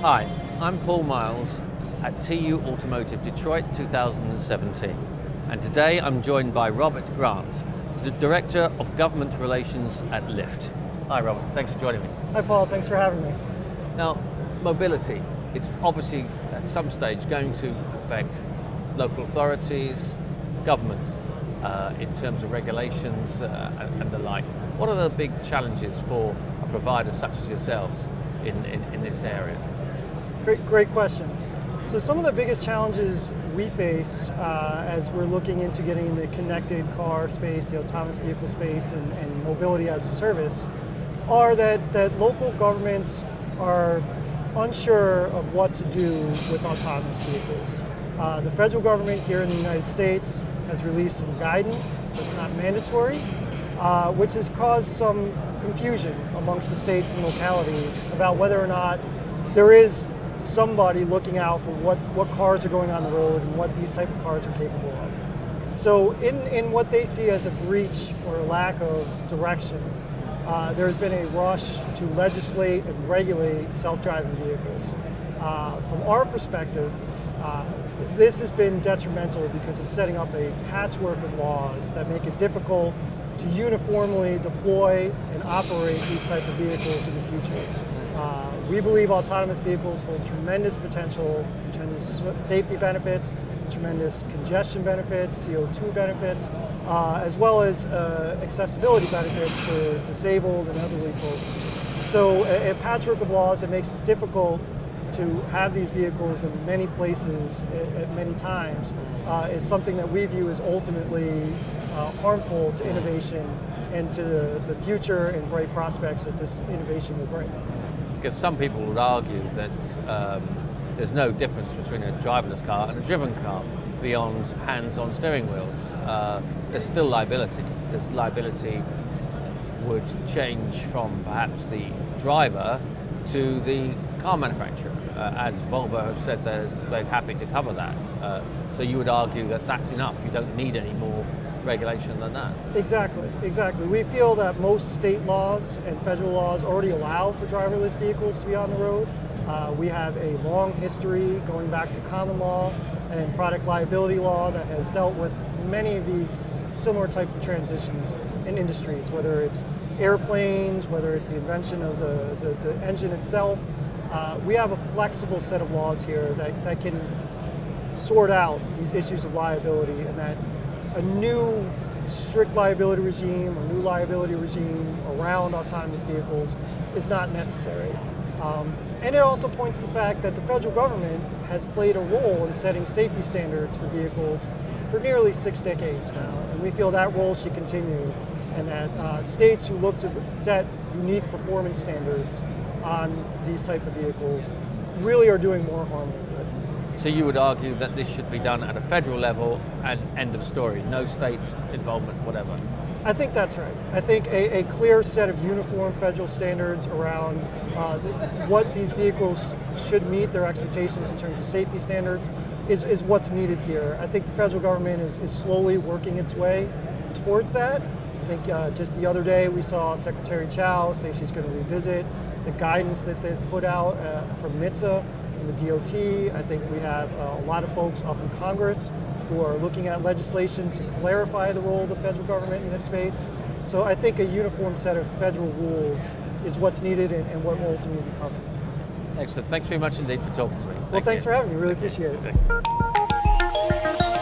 Hi, I'm Paul Miles at TU-Automotive Detroit 2017, and today I'm joined by Robert Grant, the Director of Government Relations at Lyft. Hi Robert, thanks for joining me. Hi Paul, thanks for having me. Now, mobility, it's obviously at some stage going to affect local authorities, government, in terms of regulations and the like. What are the big challenges for a provider such as yourselves in this area? Great question. So some of the biggest challenges we face as we're looking into getting in the connected car space, the autonomous vehicle space, and mobility as a service, are that local governments are unsure of what to do with autonomous vehicles. The federal government here in the United States has released some guidance that's not mandatory, which has caused some confusion amongst the states and localities about whether or not there is somebody looking out for what cars are going on the road and what these type of cars are capable of. So in what they see as a breach or a lack of direction, there's been a rush to legislate and regulate self-driving vehicles. From our perspective, this has been detrimental because it's setting up a patchwork of laws that make it difficult to uniformly deploy and operate these type of vehicles in the future. We believe autonomous vehicles hold tremendous potential, tremendous safety benefits, tremendous congestion benefits, CO2 benefits, as well as accessibility benefits for disabled and elderly folks. So a patchwork of laws that makes it difficult to have these vehicles in many places at many times is something that we view as ultimately harmful to innovation and to the future and bright prospects that this innovation will bring. Because some people would argue that there's no difference between a driverless car and a driven car beyond hands-on steering wheels. There's still liability, because liability would change from perhaps the driver to the car manufacturer, as Volvo have said they're happy to cover that. So you would argue that that's enough, you don't need any more regulation than that. Exactly. We feel that most state laws and federal laws already allow for driverless vehicles to be on the road. We have a long history going back to common law and product liability law that has dealt with many of these similar types of transitions in industries, whether it's airplanes, whether it's the invention of the engine itself. We have a flexible set of laws here that can sort out these issues of liability, and that a new strict liability regime or new liability regime around autonomous vehicles is not necessary. And it also points to the fact that the federal government has played a role in setting safety standards for vehicles for nearly 6 decades now. And we feel that role should continue, and that states who look to set unique performance standards on these type of vehicles really are doing more harm than good. So you would argue that this should be done at a federal level and end of story, no state involvement, whatever? I think that's right. I think a clear set of uniform federal standards around what these vehicles should meet, their expectations in terms of safety standards, is what's needed here. I think the federal government is slowly working its way towards that. I think just the other day we saw Secretary Chow say she's going to revisit the guidance that they've put out from NHTSA and the DOT. I think we have a lot of folks up in Congress who are looking at legislation to clarify the role of the federal government in this space. So I think a uniform set of federal rules is what's needed and what will ultimately be coming. Excellent. Thanks very much indeed for talking to me. Well, thanks for having me. Really appreciate it. Okay.